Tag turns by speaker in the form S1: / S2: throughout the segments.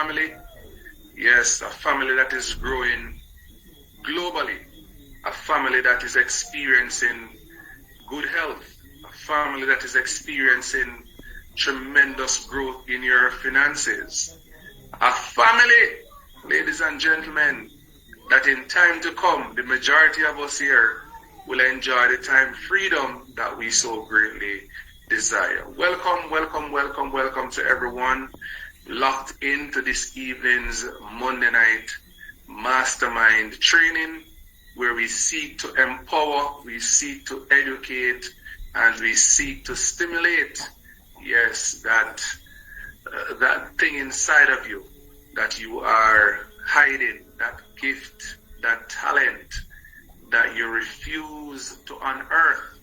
S1: family. Yes, a family that is growing globally. A family that is experiencing good health. A family that is experiencing tremendous growth in your finances. A family, ladies and gentlemen, that in time to come, the majority of us here will enjoy the time freedom that we so greatly desire. Welcome, welcome, welcome, welcome to everyone locked into this evening's Monday night mastermind training, where we seek to empower, we seek to educate, and we seek to stimulate, yes, that thing inside of you that you are hiding, that gift, that talent that you refuse to unearth.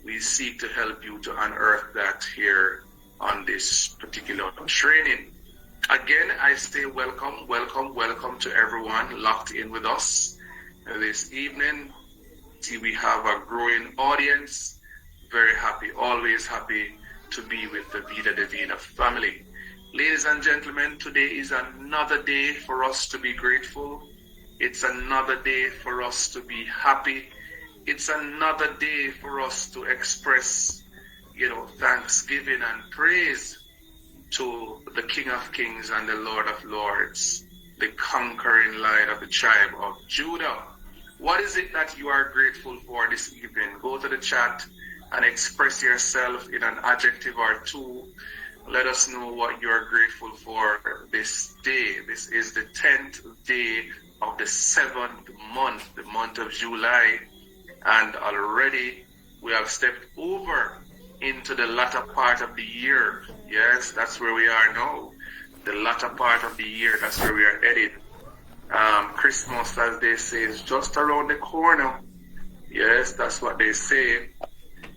S1: We seek to help you to unearth that here on this particular training. Again, I say welcome, welcome, welcome to everyone locked in with us this evening. See, we have a growing audience. Very happy, always happy to be with the Vida Divina family. Ladies and gentlemen, today is another day for us to be grateful. It's another day for us to be happy. It's another day for us to express, thanksgiving and praise to the King of Kings and the Lord of Lords, the conquering Lion of the tribe of Judah. What is it that you are grateful for this evening? Go to the chat and express yourself in an adjective or two. Let us know what you are grateful for this day. This is the 10th day of the 7th month, the month of July. And already we have stepped over into the latter part of the year. Yes, that's where we are now. The latter part of the year, that's where we are headed. Christmas, as they say, is just around the corner. Yes, that's what they say.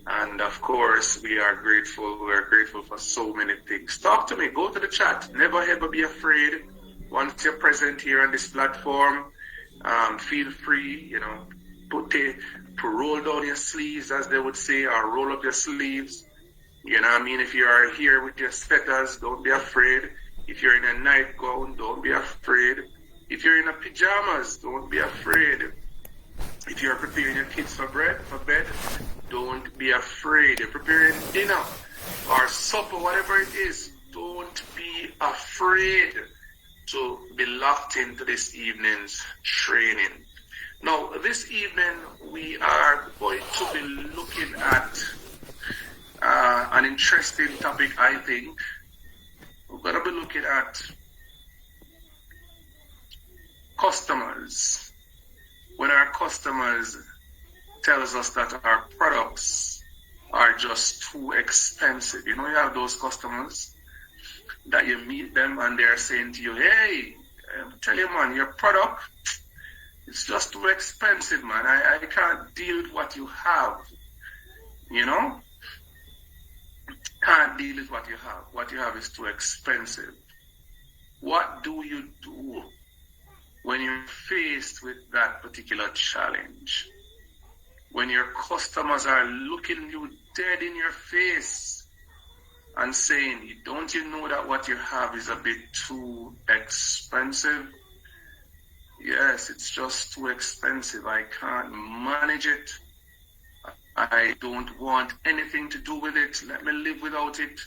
S1: And of course, we are grateful. We are grateful for so many things. Talk to me. Go to the chat. Never ever be afraid. Once you're present here on this platform, feel free, to roll down your sleeves, as they would say, or roll up your sleeves. You know what I mean? If you are here with your sweaters, don't be afraid. If you're in a nightgown, don't be afraid. If you're in a pajamas, don't be afraid. If you're preparing your kids for bed, don't be afraid. You're preparing dinner or supper, whatever it is, don't be afraid to be locked into this evening's training. Now, this evening, we are going to be looking at an interesting topic, I think. We're going to be looking at customers. When our customers tells us that our products are just too expensive. You have those customers that you meet them and they're saying to you, hey, tell you, man, your product, it's just too expensive, man. I can't deal with what you have. Can't deal with what you have. What you have is too expensive. What do you do when you're faced with that particular challenge? When your customers are looking you dead in your face and saying, don't you know that what you have is a bit too expensive? Yes, it's just too expensive. I can't manage it. I don't want anything to do with it. Let me live without it.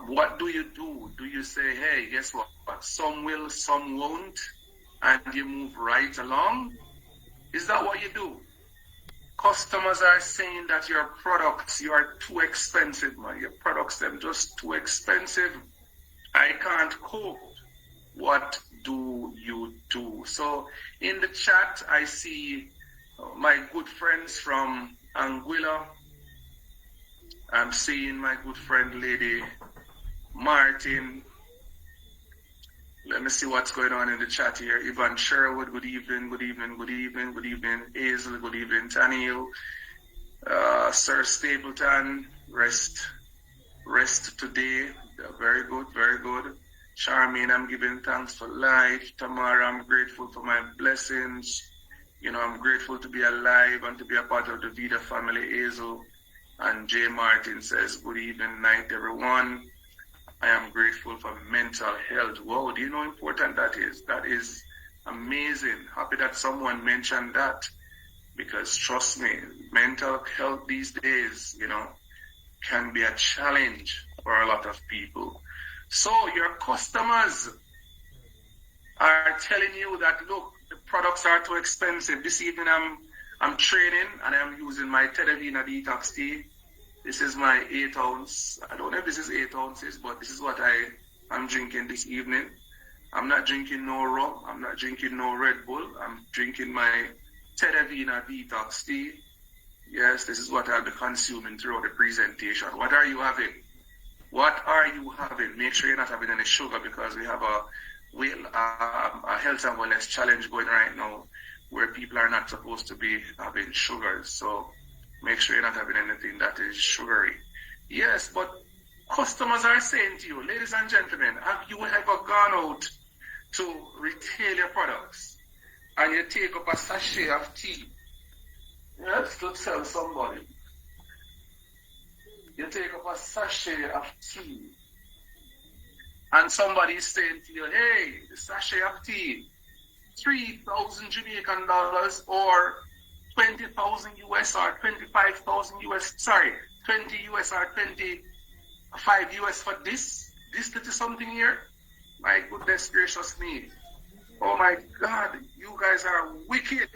S1: What do you do? Do you say, hey, guess what? Some will, some won't, and you move right along? Is that what you do? Customers are saying that your products, you are too expensive, man. Your products, them just too expensive. I can't cope. What do you do? So in the chat, I see my good friends from Anguilla. I'm seeing my good friend, Lady Martin. Let me see what's going on in the chat here. Yvonne Sherwood, good evening, good evening, good evening, good evening. Hazel, good evening. Taniel, Sir Stapleton, rest today. Very good, very good. Charmaine, I'm giving thanks for life. Tamara, I'm grateful for my blessings. I'm grateful to be alive and to be a part of the Vida family. Hazel and Jay Martin says, good evening, night, everyone. I am grateful for mental health. Wow, do you know how important that is? That is amazing. Happy that someone mentioned that, because trust me, mental health these days, can be a challenge for a lot of people. So your customers are telling you that, look, the products are too expensive. This evening I'm training and I'm using my Tedavina detox tea. This is my 8 ounce. I don't know if this is 8 ounces, but this is what I'm drinking this evening. I'm not drinking no rum. I'm not drinking no Red Bull. I'm drinking my Tedavina detox tea. Yes, this is what I'll be consuming throughout the presentation. What are you having? What are you having? Make sure you're not having any sugar, because we have a health and wellness challenge going right now where people are not supposed to be having sugars. So make sure you're not having anything that is sugary. Yes, but customers are saying to you, ladies and gentlemen, have you ever gone out to retail your products and you take up a sachet of tea? Yes, to sell somebody. You take up a sachet of tea and somebody is saying to you, hey, the sachet of tea, 3,000 Jamaican dollars or 20,000 US or 25,000 US, 20 US or 25 US for this little something here? My goodness gracious me. Oh my God, you guys are wicked.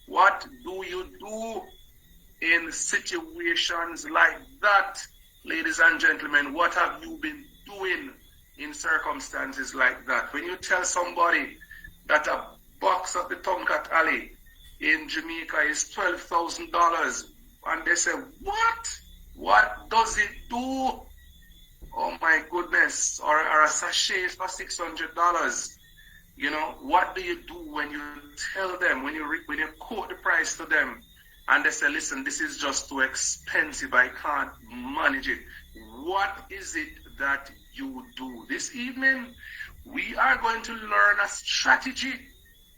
S1: What do you do in situations like that? Ladies and gentlemen, what have you been doing in circumstances like that? When you tell somebody that a box of the Tonkat Alley in Jamaica is $12,000 and they say, what? What does it do? Oh my goodness. Or a sachet for $600. What do you do when you tell them, when you quote the price to them and they say, listen, this is just too expensive, I can't manage it? What is it that you do? This evening, we are going to learn a strategy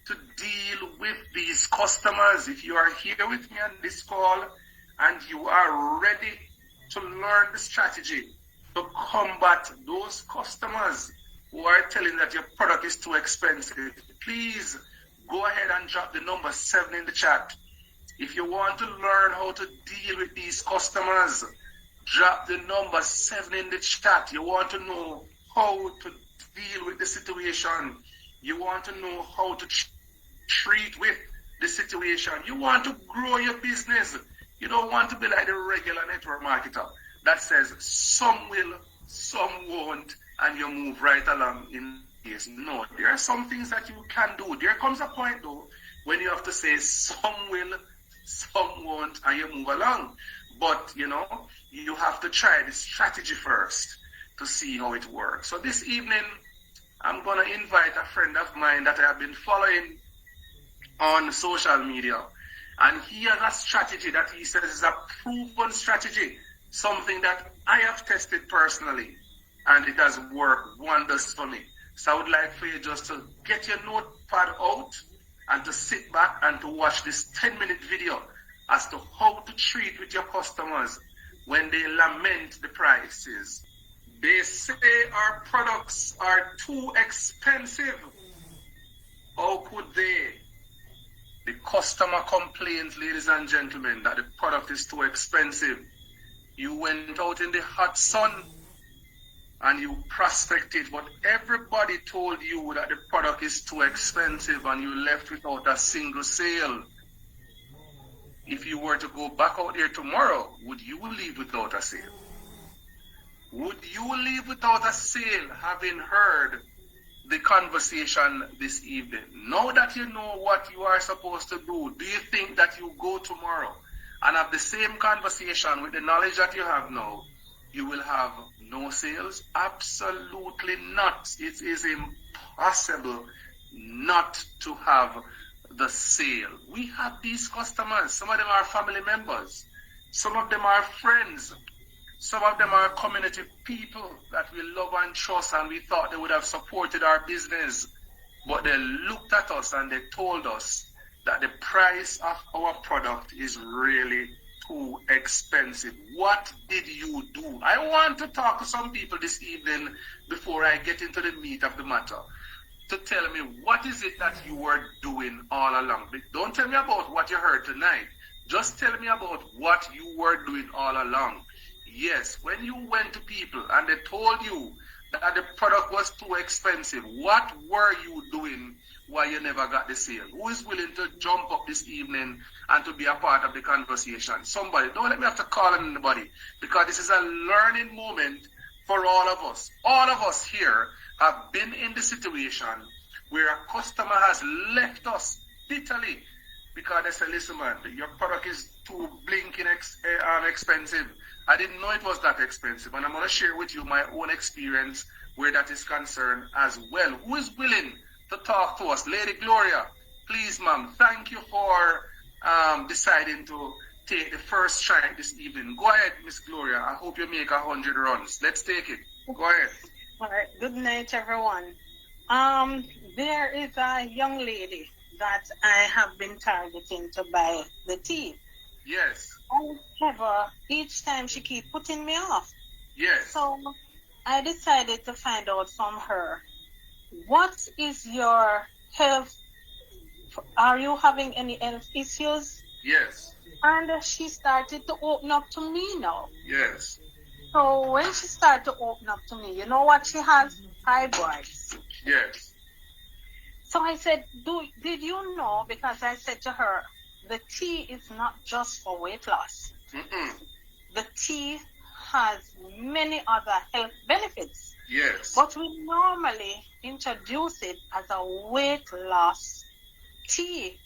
S1: to deal with these customers. If you are here with me on this call and you are ready to learn the strategy to combat those customers who are telling that your product is too expensive, please go ahead and drop the number 7 in the chat. If you want to learn how to deal with these customers, drop the number 7 in the chat. You want to know how to deal with the situation. You want to know how to treat with the situation. You want to grow your business. You don't want to be like the regular network marketer that says some will, some won't, and you move right along in this. No, there are some things that you can do. There comes a point though when you have to say some will, some won't, and you move along. But you have to try the strategy first to see how it works. So this evening, I'm going to invite a friend of mine that I have been following on social media. And he has a strategy that he says is a proven strategy, something that I have tested personally, and it has worked wonders for me. So I would like for you just to get your notepad out and to sit back and to watch this 10-minute video as to how to treat with your customers when they lament the prices. They say our products are too expensive. How could they? The customer complains, ladies and gentlemen, that the product is too expensive. You went out in the hot sun and you prospected, but everybody told you that the product is too expensive and you left without a single sale. If you were to go back out there tomorrow, would you leave without a sale? Would you leave without a sale, having heard the conversation this evening? Now that you know what you are supposed to do you think that you go tomorrow and have the same conversation with the knowledge that you have now, you will have no sales? Absolutely not. It is impossible not to have the sale. We have these customers. Some of them are family members. Some of them are friends. Some of them are community people that we love and trust, and we thought they would have supported our business. But they looked at us and they told us that the price of our product is really too expensive. What did you do? I want to talk to some people this evening before I get into the meat of the matter, to tell me what is it that you were doing all along. Don't tell me about what you heard tonight. Just tell me about what you were doing all along. Yes, when you went to people and they told you that the product was too expensive, what were you doing why you never got the sale? Who is willing to jump up this evening and to be a part of the conversation? Somebody. Don't let me have to call on anybody, because this is a learning moment for all of us. All of us here have been in the situation where a customer has left us bitterly because they say, listen man, your product is too blinking expensive. I didn't know it was that expensive, and I'm going to share with you my own experience where that is concerned as well. Who is willing to talk to us? Lady Gloria, please ma'am, thank you for deciding to take the first try this evening. Go ahead, Miss Gloria. I hope you make 100 runs. Let's take it. Go ahead.
S2: All right. Good night, everyone. There is a young lady that I have been targeting to buy the tea.
S1: Yes.
S2: However, each time she keeps putting me off.
S1: Yes.
S2: So I decided to find out from her, what is your health? Are you having any health issues?
S1: Yes.
S2: And she started to open up to me now.
S1: Yes.
S2: So when she started to open up to me, you know what she has? Fibroids.
S1: Yes.
S2: So I said, did you know? Because I said to her, the tea is not just for weight loss.
S1: Mm-mm.
S2: The tea has many other health benefits.
S1: Yes.
S2: But we normally introduce it as a weight loss tea,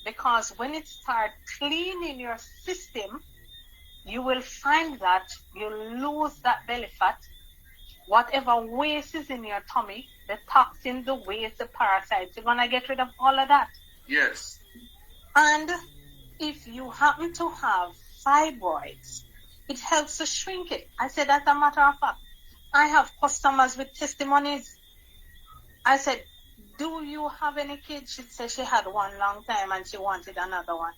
S2: because when it starts cleaning your system, you will find that you lose that belly fat. Whatever waste is in your tummy, the toxin, the waste, the parasites, you're going to get rid of all of that.
S1: Yes.
S2: And if you happen to have fibroids, it helps to shrink it. I said, as a matter of fact, I have customers with testimonies. I said, do you have any kids? She said she had one long time and she wanted another one.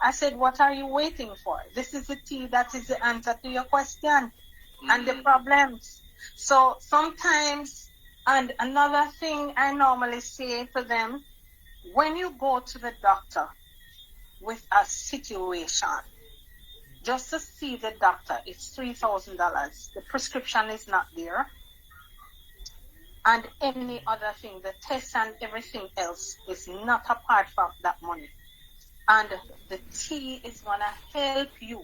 S2: I said, what are you waiting for? This is the tea that is the answer to your question and the problems. So sometimes, and another thing I normally say to them, when you go to the doctor with a situation, just to see the doctor, it's $3,000. The prescription is not there. And any other thing, the test and everything else is not apart from that money. And the tea is going to help you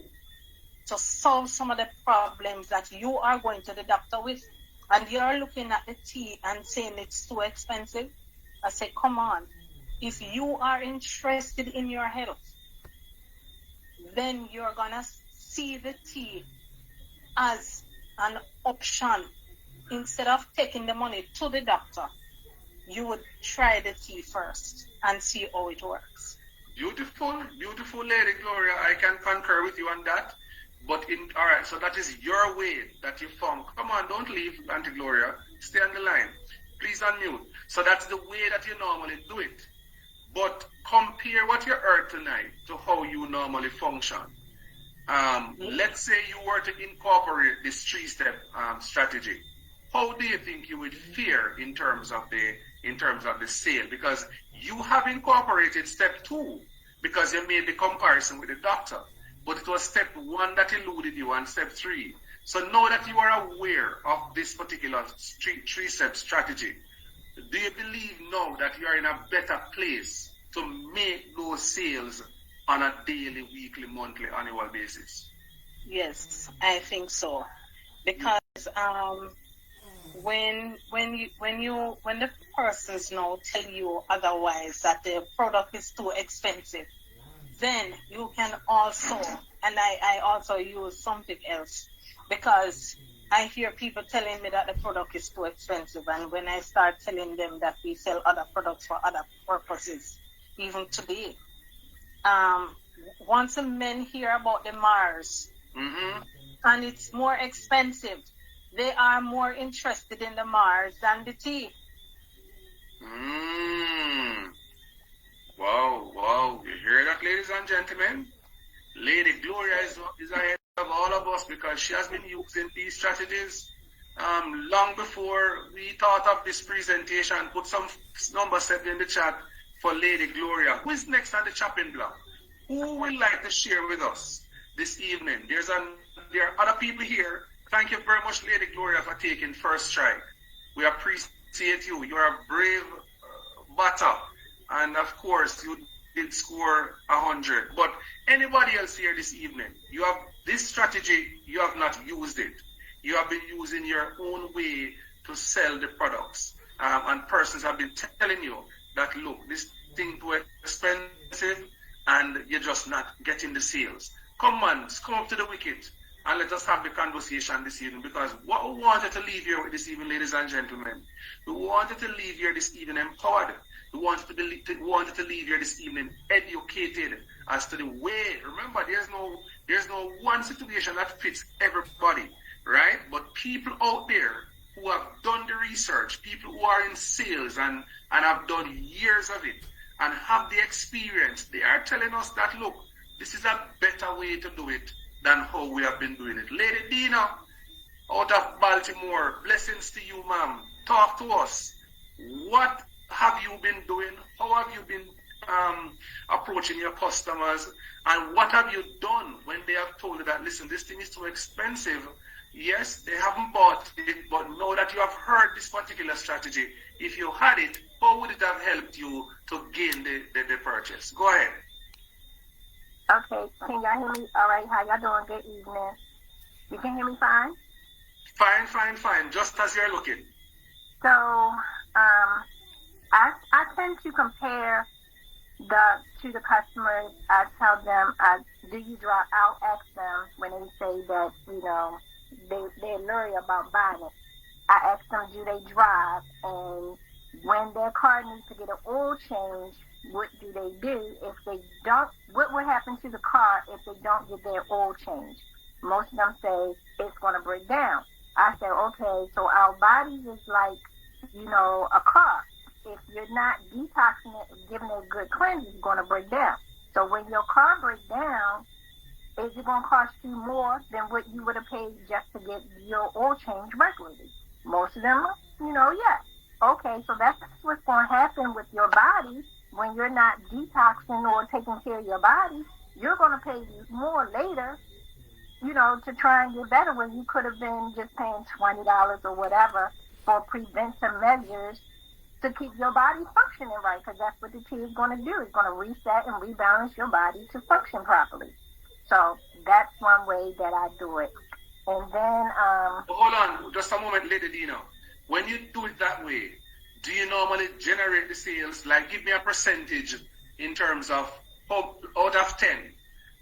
S2: to solve some of the problems that you are going to the doctor with. And you're looking at the tea and saying it's too expensive. I say, come on. If you are interested in your health, then you're going to see the tea as an option. Instead of taking the money to the doctor, you would try the tea first and see how it works.
S1: Beautiful, beautiful Lady Gloria. I can concur with you on that. But all right, so that is your way that you found. Come on, don't leave, Auntie Gloria. Stay on the line. Please unmute. So that's the way that you normally do it. But compare what you heard tonight to how you normally function. Let's say you were to incorporate this 3-step strategy. How do you think you would fare in terms of the sale? Because you have incorporated step 2 because you made the comparison with the doctor. But it was step 1 that eluded you and step 3. So now that you are aware of this particular 3-step strategy, do you believe now that you are in a better place to make those sales on a daily, weekly, monthly, annual basis?
S2: Yes, I think so. Because when the persons now tell you otherwise, that the product is too expensive, then you can also, and I also use something else, because I hear people telling me that the product is too expensive, and when I start telling them that we sell other products for other purposes, even today, once the men hear about the Mars, and it's more expensive, they are more interested in the Mars than the tea.
S1: Wow, wow. You hear that, ladies and gentlemen? Lady Gloria is ahead of all of us because she has been using these strategies long before we thought of this presentation. Put some number 7 in the chat for Lady Gloria. Who is next on the chopping block? Who would like to share with us this evening? There are other people here. Thank you very much, Lady Gloria, for taking first strike. We appreciate you. You are a brave batter. And of course, you did score 100. But anybody else here this evening, you have this strategy, you have not used it. You have been using your own way to sell the products. And persons have been telling you that, look, this thing too expensive and you're just not getting the sales. Come on, come up to the wicket and let us have the conversation this evening, because what we wanted to leave here this evening, ladies and gentlemen, we wanted to leave here this evening empowered. We wanted to leave here this evening educated as to the way. Remember, there's no one situation that fits everybody, right? But people out there who have done the research, people who are in sales and have done years of it and have the experience, they are telling us that, look, this is a better way to do it than how we have been doing it. Lady Dina, out of Baltimore, blessings to you, ma'am. Talk to us. What have you been doing? How have you been approaching your customers? And what have you done when they have told you that, listen, this thing is too expensive? Yes, they haven't bought it, but now that you have heard this particular strategy, if you had it, how would it have helped you to gain the purchase? Go ahead.
S3: Okay, can y'all hear me? All right, how y'all doing? Good evening. You can hear me fine?
S1: Fine. Just as you're looking.
S3: So, I tend to compare to the customers. I tell them, do you drive? I'll ask them when they say that, they're leery about buying it. I ask them, do they drive? And when their car needs to get an oil change, what do they do? If they don't, what will happen to the car if they don't get their oil change? Most of them say it's going to break down. I say, okay, so our body is like, a car. If you're not detoxing it and giving it a good cleanse, it's going to break down. So when your car breaks down, is it going to cost you more than what you would have paid just to get your oil change regularly? Most of them, yes. Okay, so that's what's going to happen with your body when you're not detoxing or taking care of your body. You're going to pay more later, to try and get better when you could have been just paying $20 or whatever for preventive measures to keep your body functioning right, because that's what the tea is going to do. It's going to reset and rebalance your body to function properly. So that's one way that I do it. And then...
S1: Hold on, just a moment, Lady Dina. When you do it that way, do you normally generate the sales? Like, give me a percentage in terms of, out of 10,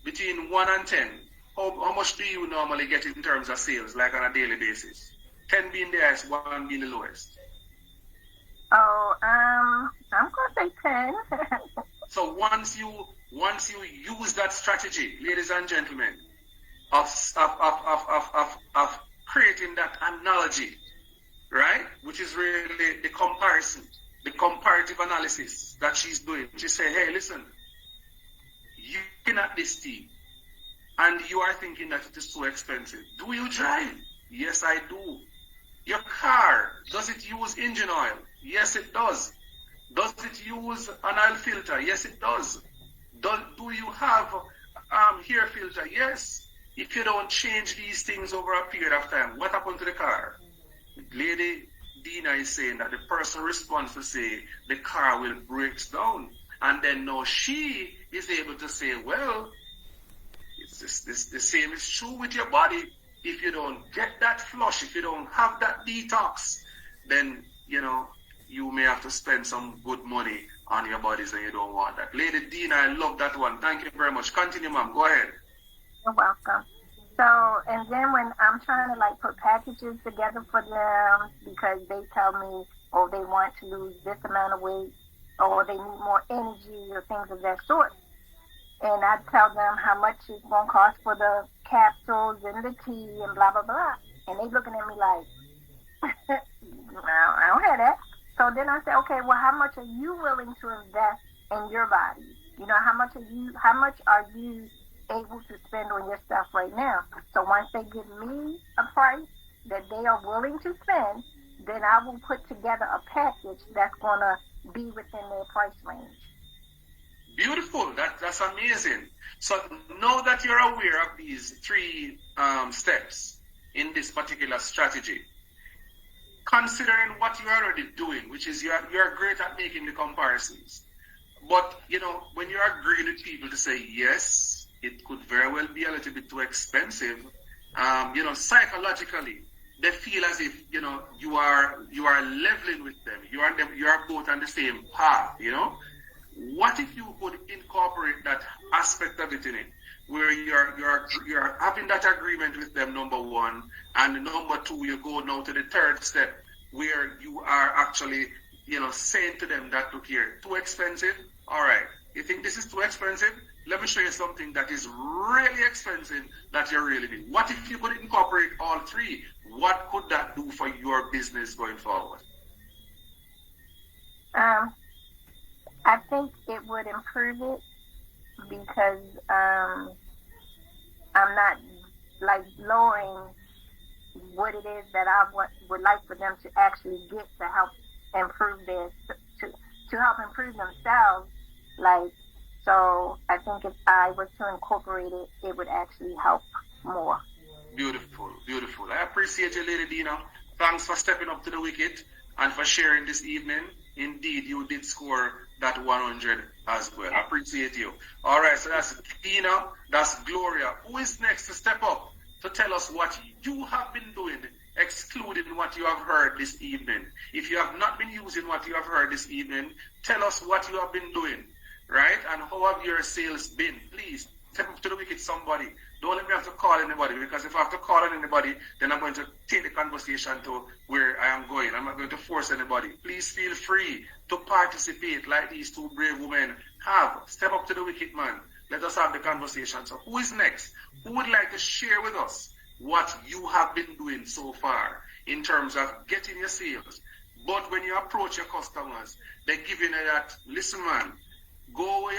S1: between 1 and 10, how much do you normally get in terms of sales, like on a daily basis? 10 being the highest, 1 being the lowest.
S3: Oh, I'm going to say 10.
S1: So once you use that strategy, ladies and gentlemen, of creating that analogy, right? Which is really the comparison, the comparative analysis that she's doing. She say, hey, listen, you're looking at this tea and you are thinking that it is too expensive. Do you drive? Yes, I do. Your car, does it use engine oil? Yes, it does. Does it use an oil filter? Yes, it does. Do you have hair filter? Yes. If you don't change these things over a period of time, what happened to the car? Lady Dina is saying that the person responds to say the car will break down. And then now she is able to say, well, the same is true with your body. If you don't get that flush, if you don't have that detox, then, you may have to spend some good money on your bodies and you don't want that. Lady Dina, I love that one. Thank you very much. Continue, ma'am. Go ahead.
S3: You're welcome. So, and then when I'm trying to put packages together for them because they tell me, they want to lose this amount of weight or they need more energy or things of that sort. And I tell them how much it's going to cost for the capsules and the tea and blah, blah, blah. And they looking at me like, I don't have that. So then I say, okay, well, how much are you willing to invest in your body? How much are you able to spend on your stuff right now. So once they give me a price that they are willing to spend, then I will put together a package that's going to be within their price range.
S1: Beautiful. That's amazing. So now that you're aware of these three steps in this particular strategy, considering what you're already doing, which is you're great at making the comparisons. But, when you're agreeing with people to say, yes, it could very well be a little bit too expensive, psychologically, they feel as if, you are leveling with them. You are both on the same path, What if you could incorporate that aspect of it in it, where you're having that agreement with them, number one, and number two, you go now to the third step, where you are actually, saying to them that, look here, too expensive? All right. You think this is too expensive? Let me show you something that is really expensive that you really need. What if you could incorporate all three? What could that do for your business going forward?
S3: I think it would improve it because I'm not like lowering what it is that I would like for them to actually get to help improve to help improve themselves. So I think if I was to incorporate it, it would actually help more.
S1: Beautiful, beautiful. I appreciate you, Lady Dina. Thanks for stepping up to the wicket and for sharing this evening. Indeed, you did score that 100 as well. I appreciate you. All right, so that's Dina, that's Gloria. Who is next to step up to tell us what you have been doing, excluding what you have heard this evening? If you have not been using what you have heard this evening, tell us what you have been doing, right? And how have your sales been? Please, step up to the wicket, somebody. Don't let me have to call anybody, because if I have to call on anybody, then I'm going to take the conversation to where I am going. I'm not going to force anybody. Please feel free to participate like these two brave women have. Step up to the wicket, man. Let us have the conversation. So who is next? Who would like to share with us what you have been doing so far in terms of getting your sales? But when you approach your customers, they're giving you that, listen, man, go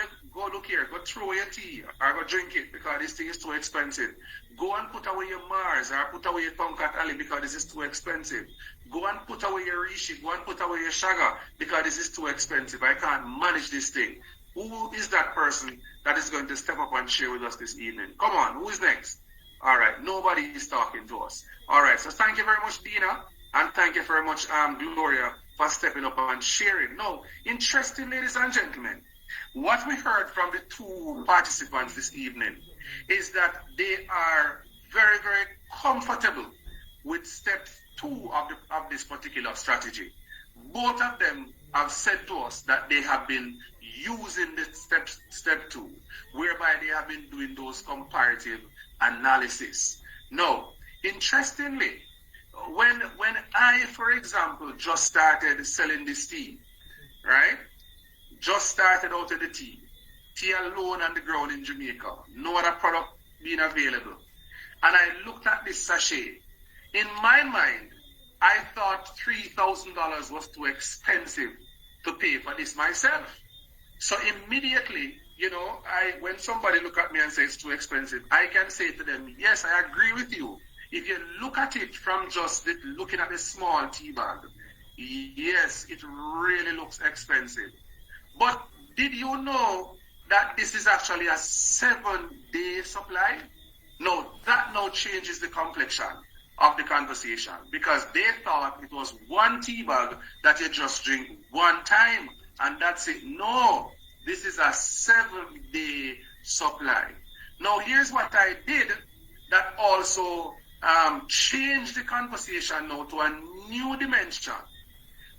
S1: look here, go throw away your tea or go drink it because this thing is too expensive. Go and put away your Mars or put away your Tonkat Ali because this is too expensive. Go and put away your Rishi, go and put away your Shaga because this is too expensive. I can't manage this thing. Who is that person that is going to step up and share with us this evening? Come on, who is next? All right, nobody is talking to us. All right, so thank you very much, Dina, and thank you very much, Gloria, for stepping up and sharing. Now, interesting, ladies and gentlemen, what we heard from the two participants this evening is that they are very, very comfortable with step 2 of this particular strategy. Both of them have said to us that they have been using the step 2, whereby they have been doing those comparative analysis. Now, interestingly, when I, for example, just started selling this tea, right? Just started out of the tea alone on the ground in Jamaica, no other product being available. And I looked at this sachet. In my mind, I thought $3,000 was too expensive to pay for this myself. So immediately, when somebody look at me and says it's too expensive, I can say to them, yes, I agree with you. If you look at it from just looking at a small tea bag, yes, it really looks expensive. But did you know that this is actually a 7-day supply? No, that now changes the complexion of the conversation, because they thought it was one tea bag that you just drink one time and that's it. No, this is a 7-day supply. Now here's what I did that also changed the conversation now to a new dimension.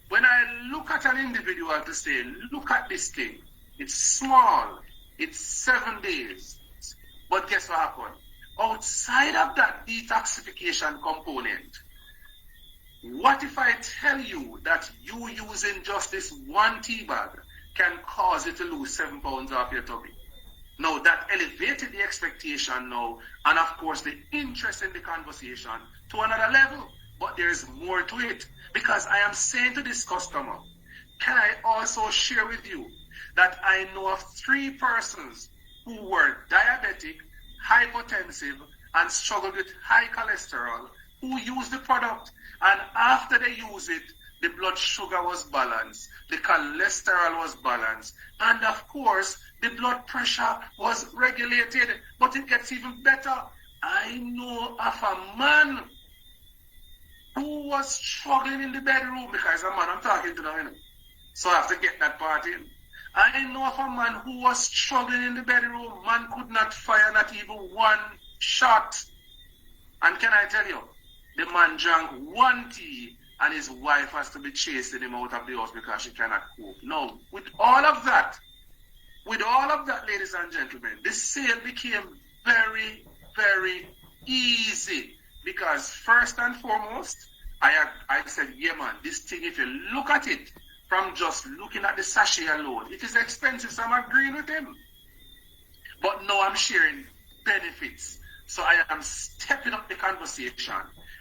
S1: When I look at an individual to say, look at this thing, it's small, it's 7 days. But guess what happened? Outside of that detoxification component, what if I tell you that you using just this one tea bag can cause you to lose 7 pounds off your tummy? Now that elevated the expectation now, and of course the interest in the conversation to another level. But there's more to it, because I am saying to this customer, can I also share with you that I know of 3 persons who were diabetic hypertensive, and struggled with high cholesterol who used the product, and after they use it, the blood sugar was balanced, the cholesterol was balanced, and of course, the blood pressure was regulated. But it gets even better. I know of a man who was struggling in the bedroom, because a man I'm talking to now, you know. So I have to get that part in. I know of a man who was struggling in the bedroom. Man could not fire not even one shot. And can I tell you, the man drank one tea and his wife has to be chasing him out of the house because she cannot cope. No, with all of that, ladies and gentlemen, this sale became very, very easy because first and foremost, I said, yeah man, this thing, if you look at it from just looking at the sachet alone, it is expensive, so I'm agreeing with him. But now I'm sharing benefits. So I am stepping up the conversation.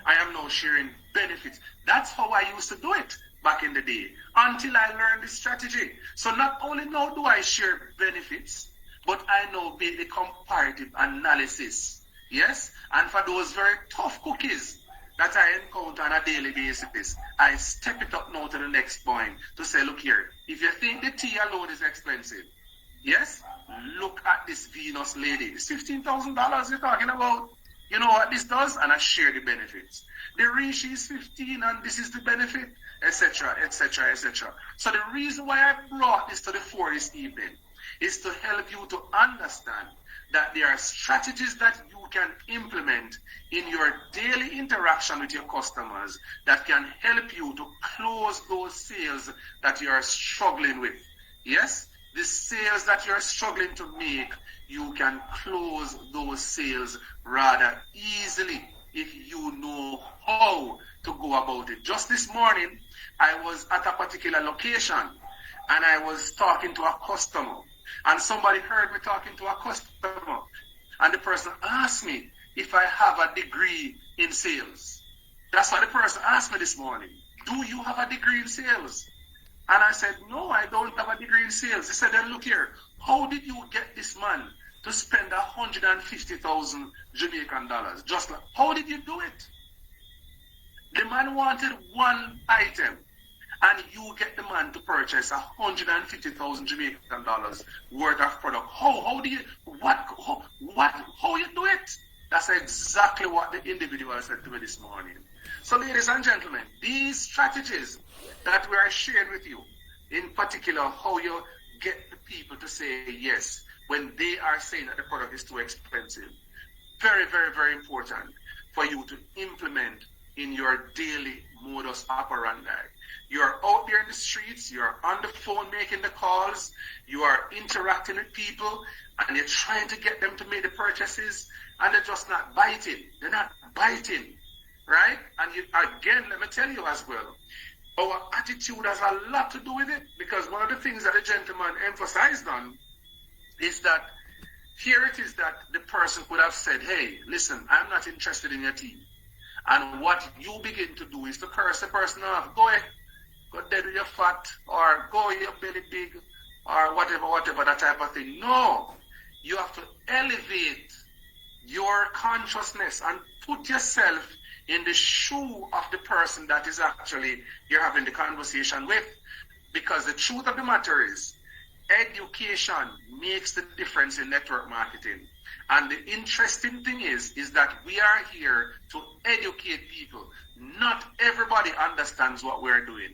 S1: I am now sharing benefits. That's how I used to do it back in the day, until I learned the strategy. So not only now do I share benefits, but I now make the comparative analysis. Yes? And for those very tough cookies that I encounter on a daily basis, I step it up now to the next point to say, look here, if you think the tea alone is expensive, yes, look at this Venus lady. It's $15,000 you're talking about. You know what this does? And I share the benefits. The Rishi is 15 and this is the benefit, etc., etc., etc. So the reason why I brought this to the fore this evening is to help you to understand that there are strategies that you can implement in your daily interaction with your customers that can help you to close those sales that you are struggling with. Yes? The sales that you're struggling to make, you can close those sales rather easily if you know how to go about it. Just this morning, I was at a particular location and I was talking to a customer, and somebody heard me talking to a customer, and the person asked me if I have a degree in sales. That's what the person asked me this morning. Do you have a degree in sales? And I said, no, I don't have a degree in sales. He said, then look here, how did you get this man to spend 150,000 Jamaican dollars? Just like, how did you do it? The man wanted one item, and you get the man to purchase 150,000 Jamaican dollars worth of product. How do you, how you do it? That's exactly what the individual said to me this morning. So ladies and gentlemen, these strategies that we are sharing with you, in particular how you get the people to say yes when they are saying that the product is too expensive, very, very, very important for you to implement in your daily modus operandi. You're out there in the streets, you're on the phone making the calls, you are interacting with people, and you're trying to get them to make the purchases, and they're just not biting. They're not biting, right? And you, again, let me tell you as well, our attitude has a lot to do with it, because one of the things that the gentleman emphasized on is that here it is that the person could have said, hey, listen, I'm not interested in your tea. And what you begin to do is to curse the person off. Go ahead, go dead with your fat, or go with your belly big, or whatever, that type of thing. No, you have to elevate your consciousness and put yourself in the shoe of the person that is actually you're having the conversation with. Because the truth of the matter is, education makes the difference in network marketing. And the interesting thing is that we are here to educate people. Not everybody understands what we're doing.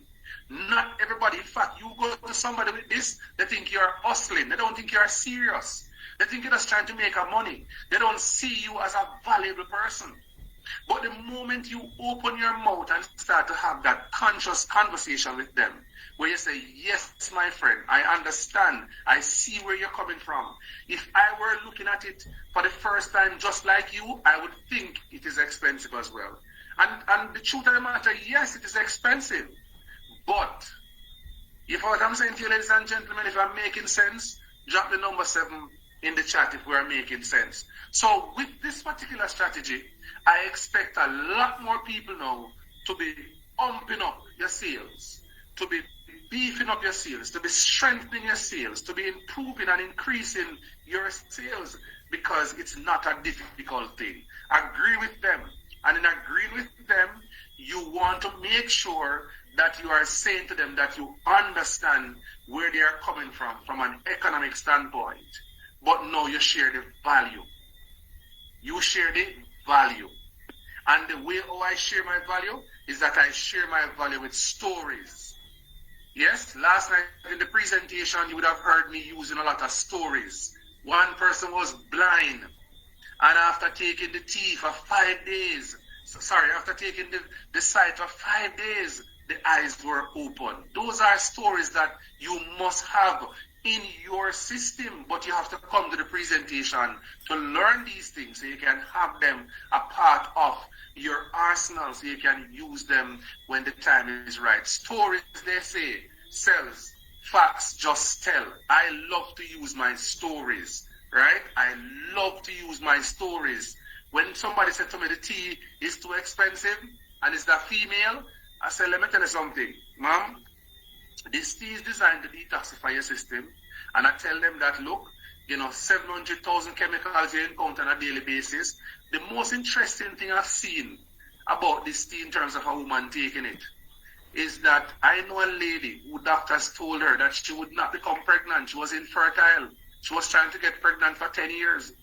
S1: Not everybody. In fact, you go to somebody with this, they think you're hustling. They don't think you're serious. They think you're just trying to make money. They don't see you as a valuable person. But the moment you open your mouth and start to have that conscious conversation with them, where you say, yes, my friend, I understand. I see where you're coming from. If I were looking at it for the first time just like you, I would think it is expensive as well. And the truth of the matter, yes, it is expensive. But if what I'm saying to you, ladies and gentlemen, if I'm making sense, drop the number 7 in the chat if we're making sense. So with this particular strategy, I expect a lot more people now to be umping up your sales, to be beefing up your sales, to be strengthening your sales, to be improving and increasing your sales, because it's not a difficult thing. Agree with them. And in agreeing with them, you want to make sure that you are saying to them that you understand where they are coming from an economic standpoint. But no, you share the value. You share the value. And the way how I share my value is that I share my value with stories. Yes, last night in the presentation, you would have heard me using a lot of stories. One person was blind, and after taking the tea for 5 days, after taking the sight for 5 days, the eyes were open. Those are stories that you must have in your system, but you have to come to the presentation to learn these things so you can have them a part of your arsenal, so you can use them when the time is right. Stories, they say, sells. Facts just tell. I love to use my stories, right? I love to use my stories. When somebody said to me the tea is too expensive and it's that female, I said, let me tell you something, ma'am. This tea is designed to detoxify your system. And I tell them that, look, 700,000 chemicals you encounter on a daily basis. The most interesting thing I've seen about this tea in terms of a woman taking it is that I know a lady who doctors told her that she would not become pregnant. She was infertile. She was trying to get pregnant for 10 years.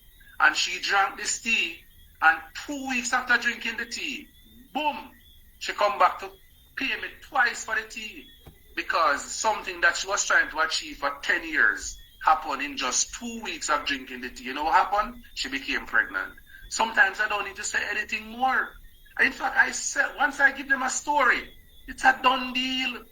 S1: And she drank this tea, and 2 weeks after drinking the tea, boom, she come back to pay me twice for the tea, because something that she was trying to achieve for 10 years happened in just 2 weeks of drinking the tea. You know what happened? She became pregnant. Sometimes I don't need to say anything more. In fact, I said, once I give them a story, it's a done deal.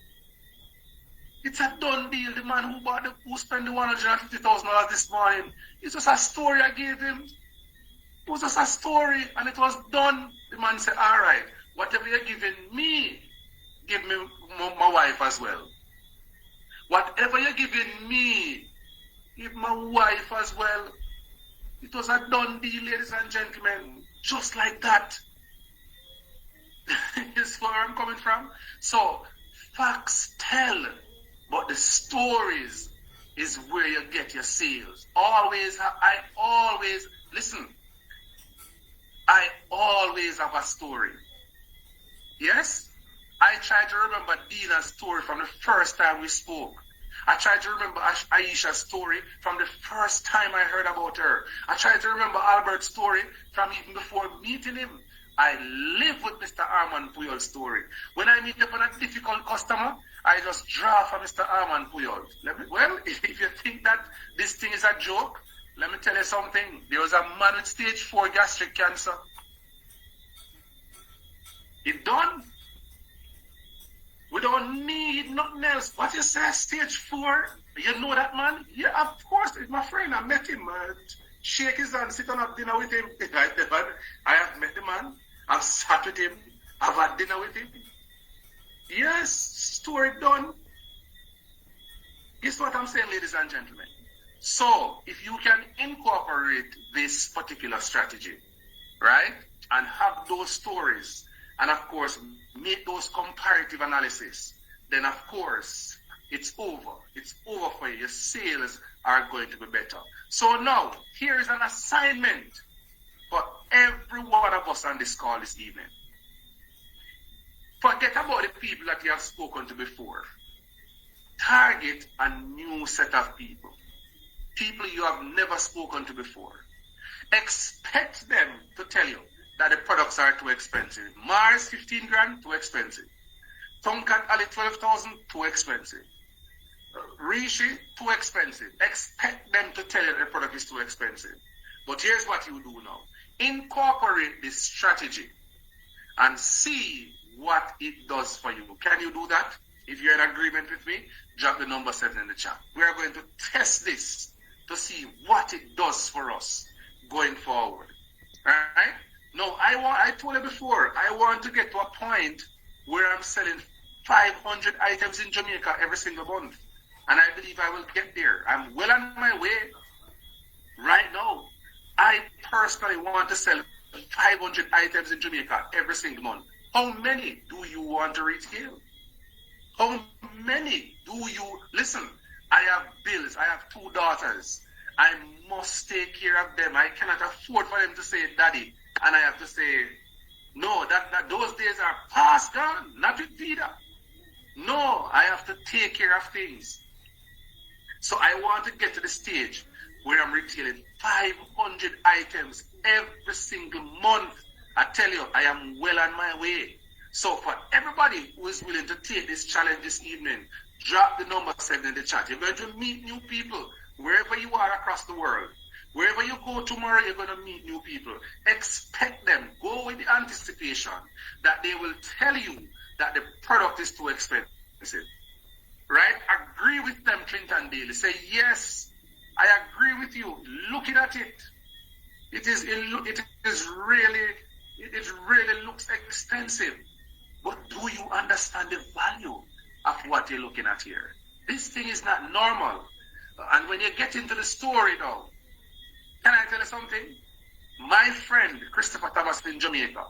S1: It's a done deal. The man who spent the $150,000 this morning, it's just a story I gave him. It was just a story, and it was done. The man said, all right, whatever you're giving me, give me my wife as well. Whatever you're giving me, give my wife as well. It was a done deal, ladies and gentlemen. Just like that. Is where I'm coming from. So, facts tell, but the stories is where you get your sales. I always have a story. Yes? I try to remember Dina's story from the first time we spoke. I try to remember Aisha's story from the first time I heard about her. I try to remember Albert's story from even before meeting him. I live with Mr. Armand Puyol's story. When I meet up on a difficult customer, I just draw from Mr. Armand Puyol. Well, if you think that this thing is a joke, let me tell you something. There was a man with stage 4 gastric cancer. It's done. We don't need nothing else. What you say, stage 4? You know that man? Yeah, of course. It's my friend. I met him. Shake his hand, sit on a dinner with him. I have met the man. I've sat with him. I've had dinner with him. Yes, story done. Guess what I'm saying, ladies and gentlemen? So, if you can incorporate this particular strategy, right, and have those stories, and of course, make those comparative analysis, then of course, it's over. It's over for you. Your sales are going to be better. So now, here is an assignment for every one of us on this call this evening. Forget about the people that you have spoken to before. Target a new set of people. People you have never spoken to before. Expect them to tell you that the products are too expensive. Mars, 15 grand, too expensive. Tonkat Ali, 12,000, too expensive. Rishi, too expensive. Expect them to tell you the product is too expensive. But here's what you do now. Incorporate this strategy and see what it does for you. Can you do that? If you're in agreement with me, drop the number 7 in the chat. We are going to test this to see what it does for us going forward. Alright? No, I told you before, I want to get to a point where I'm selling 500 items in Jamaica every single month. And I believe I will get there. I'm well on my way right now. I personally want to sell 500 items in Jamaica every single month. How many do you want to retail? How many do you listen? I have bills. I have 2 daughters. I must take care of them. I cannot afford for them to say daddy, and I have to say no. That those days are past, gone. Not with Vida. No, I have to take care of things. So I want to get to the stage where I'm retailing 500 items every single month. I tell you, I am well on my way. So for everybody who is willing to take this challenge this evening, drop the number 7 in the chat. You're going to meet new people wherever you are across the world. Wherever you go tomorrow, you're going to meet new people. Expect them. Go with the anticipation that they will tell you that the product is too expensive. Right? Agree with them, Clinton Daly. Say, yes, I agree with you. Looking at it, it really looks expensive. But do you understand the value of what you're looking at here? This thing is not normal. And when you get into the story now, can I tell you something? My friend, Christopher Thomas in Jamaica,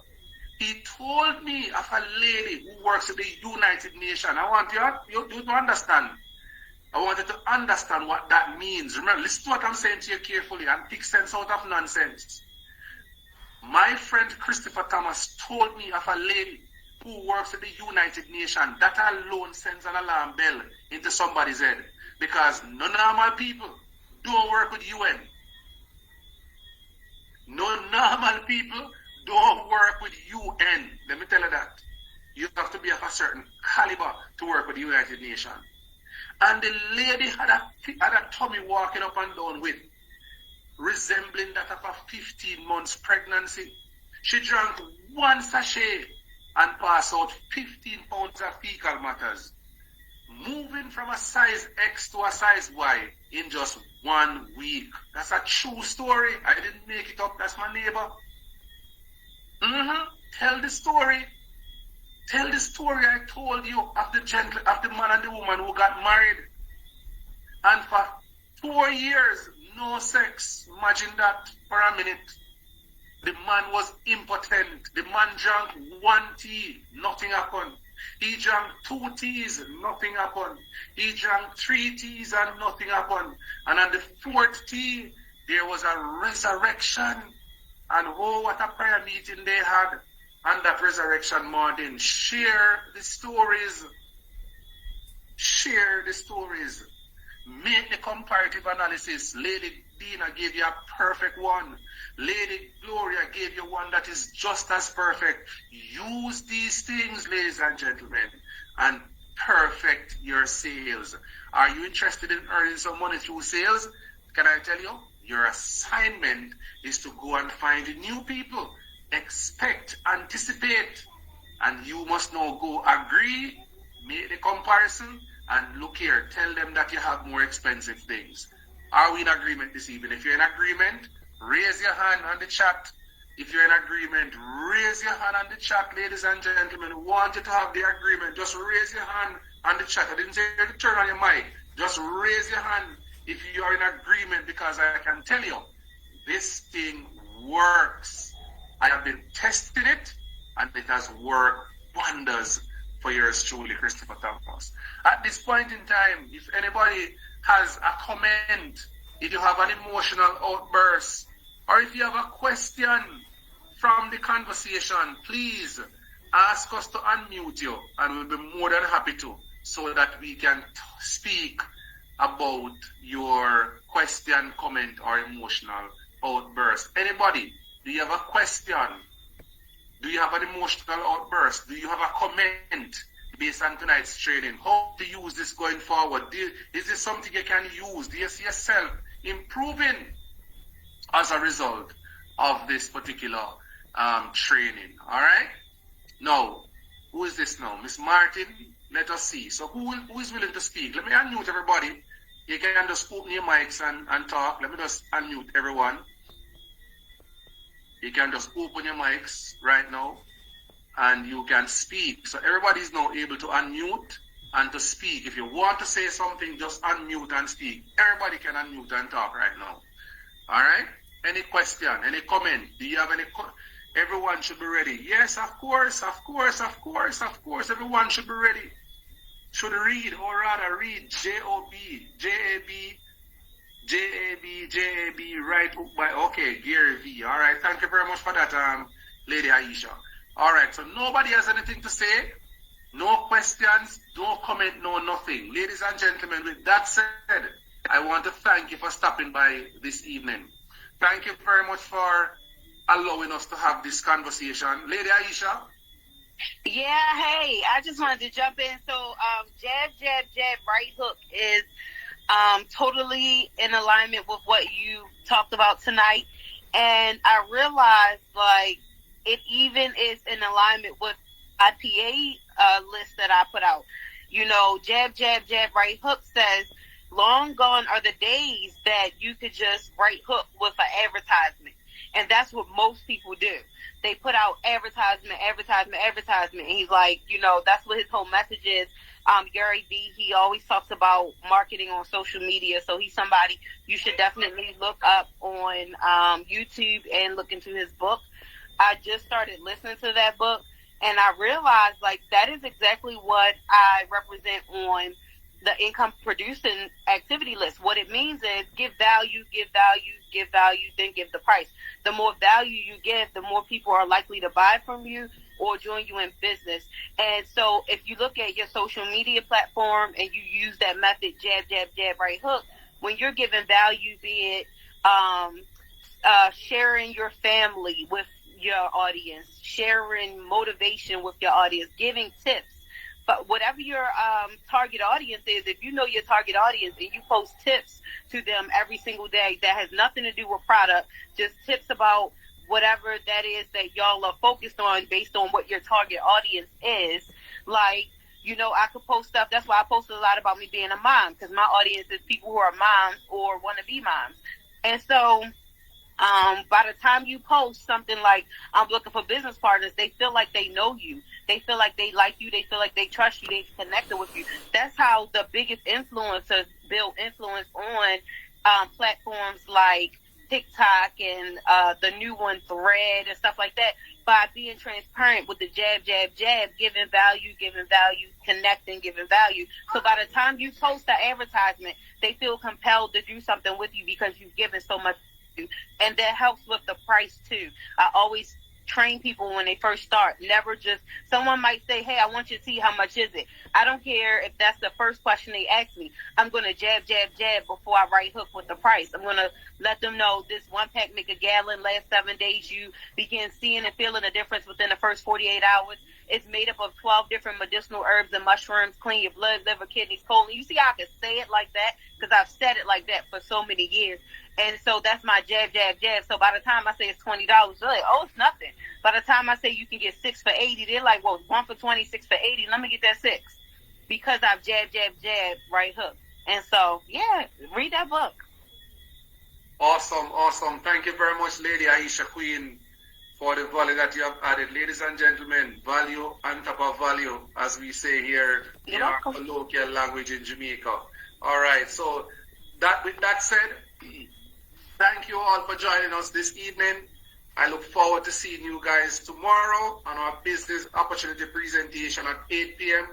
S1: he told me of a lady who works at the United Nations. I want you to understand. I want you to understand what that means. Remember, listen to what I'm saying to you carefully and pick sense out of nonsense. My friend Christopher Thomas told me of a lady who works at the United Nations. That alone sends an alarm bell into somebody's head. Because no normal people don't work with UN. No normal people don't work with UN. Let me tell you that. You have to be of a certain caliber to work with the United Nations. And the lady had a tummy walking up and down with, resembling that of a 15 months pregnancy. She drank 1 sachet and passed out 15 pounds of fecal matters. Moving from a size X to a size Y in just 1 week. That's a true story. I didn't make it up. That's my neighbor. Tell the story. Tell the story I told you of the man and the woman who got married. And for 4 years, no sex. Imagine that for a minute. The man was impotent. The man drank 1 tea. Nothing happened. He drank 2 teas, nothing happened. He drank 3 teas and nothing happened. And on the 4th tea, there was a resurrection. And oh, what a prayer meeting they had on that resurrection morning. Share the stories. Share the stories. Make the comparative analysis. Lady Dina gave you a perfect one. Lady Gloria gave you one that is just as perfect. Use these things, ladies and gentlemen, and perfect your sales. Are you interested in earning some money through sales? Can I tell you? Your assignment is to go and find new people. Expect, anticipate, and you must now go agree, make the comparison, and look here, tell them that you have more expensive things. Are we in agreement this evening? If you're in agreement, raise your hand on the chat. If you're in agreement, raise your hand on the chat, ladies and gentlemen. We want you to have the agreement. Just raise your hand on the chat. I didn't say to turn on your mic. Just raise your hand if you are in agreement, because I can tell you, this thing works. I have been testing it, and it has worked wonders for yours truly, Christopher Thomas. At this point in time, if anybody has a comment, if you have an emotional outburst, or if you have a question from the conversation, please ask us to unmute you, and we'll be more than happy to, so that we can speak about your question, comment, or emotional outburst. Anybody, do you have a question? Do you have an emotional outburst? Do you have a comment based on tonight's training? How to use this going forward? Is this something you can use? Do you see yourself improving as a result of this particular training? All right? Now, who is this now? Miss Martin? Let us see. So who is willing to speak? Let me unmute everybody. You can just open your mics and talk. Let me just unmute everyone. You can just open your mics right now and you can speak. So everybody is now able to unmute and to speak. If you want to say something, just unmute and speak. Everybody can unmute and talk right now. All right? Any question? Any comment? Do you have any? Everyone should be ready. Yes, of course, of course, of course, of course. Everyone should be ready. should read, or rather read J-O-B, J-A-B, J-A-B, J-A-B, right hook by, okay, Gary V. All right, thank you very much for that, Lady Aisha. All right, so nobody has anything to say? No questions, no comment, no nothing. Ladies and gentlemen, with that said, I want to thank you for stopping by this evening. Thank you very much for allowing us to have this conversation. Lady Aisha?
S4: Yeah, hey, I just wanted to jump in. So, jab, jab, jab, right hook is totally in alignment with what you talked about tonight. And I realized, like, it even is in alignment with IPA list that I put out. You know, jab, jab, jab, right hook says, long gone are the days that you could just right hook with an advertisement. And that's what most people do. They put out advertisement. And he's like, you know, that's what his whole message is. Gary V, he always talks about marketing on social media. So he's somebody you should definitely look up on YouTube and look into his book. I just started listening to that book, and I realized, like, that is exactly what I represent on the income producing activity list. What it means is give value, then give the price. The more value you give, the more people are likely to buy from you or join you in business. And so if you look at your social media platform and you use that method, jab, jab, jab, right hook, when you're giving value, be it sharing your family with your audience, sharing motivation with your audience, giving tips. But whatever your target audience is, if you know your target audience and you post tips to them every single day that has nothing to do with product, just tips about whatever that is that y'all are focused on based on what your target audience is, like, you know, I could post stuff. That's why I post a lot about me being a mom, because my audience is people who are moms or want to be moms. And so by the time you post something like, I'm looking for business partners, they feel like they know you. They feel like they like you. They feel like they trust you. They connected with you. That's how the biggest influencers build influence on platforms like TikTok and the new one, Thread, and stuff like that, by being transparent with the jab, jab, jab, giving value, connecting, giving value. So by the time you post the advertisement, they feel compelled to do something with you because you've given so much. And that helps with the price too. I always train people when they first start. Never just, someone might say, hey, I want you to see how much is it. I don't care if that's the first question they ask me. I'm going to jab, jab, jab before I right hook with the price. I'm going to let them know this one pack make a gallon, last 7 days. You begin seeing and feeling a difference within the first 48 hours. It's made up of 12 different medicinal herbs and mushrooms, clean your blood, liver, kidneys, colon. You see how I can say it like that? Because I've said it like that for so many years. And so that's my jab, jab, jab. So by the time I say it's $20, they're like, oh, it's nothing. By the time I say you can get 6 for $80, they're like, well, 1 for 20, 6 for $80. Let me get that 6. Because I've jab, jab, jab, right hook. And so, yeah, read that book.
S1: Awesome, awesome. Thank you very much, Lady Aisha Queen, for the value that you have added. Ladies and gentlemen, value on top of value, as we say here in our colloquial language in Jamaica. All right, so with that said, thank you all for joining us this evening. I look forward to seeing you guys tomorrow on our business opportunity presentation at 8 p.m.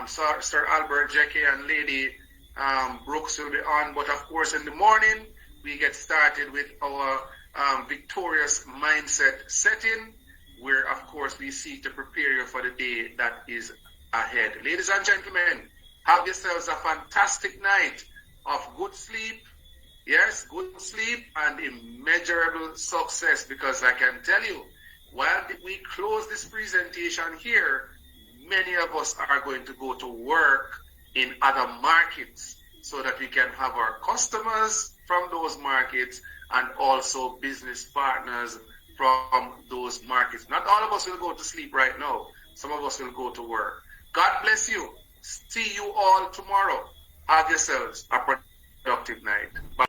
S1: Sir Albert, Jackie, and Lady Brooks will be on. But of course, in the morning, we get started with our victorious mindset setting, where, of course, we seek to prepare you for the day that is ahead. Ladies and gentlemen, have yourselves a fantastic night of good sleep. Yes, good sleep and immeasurable success, because I can tell you, while we close this presentation here, many of us are going to go to work in other markets so that we can have our customers from those markets and also business partners from those markets. Not all of us will go to sleep right now. Some of us will go to work. God bless you. See you all tomorrow. Have yourselves a productive night. Bye.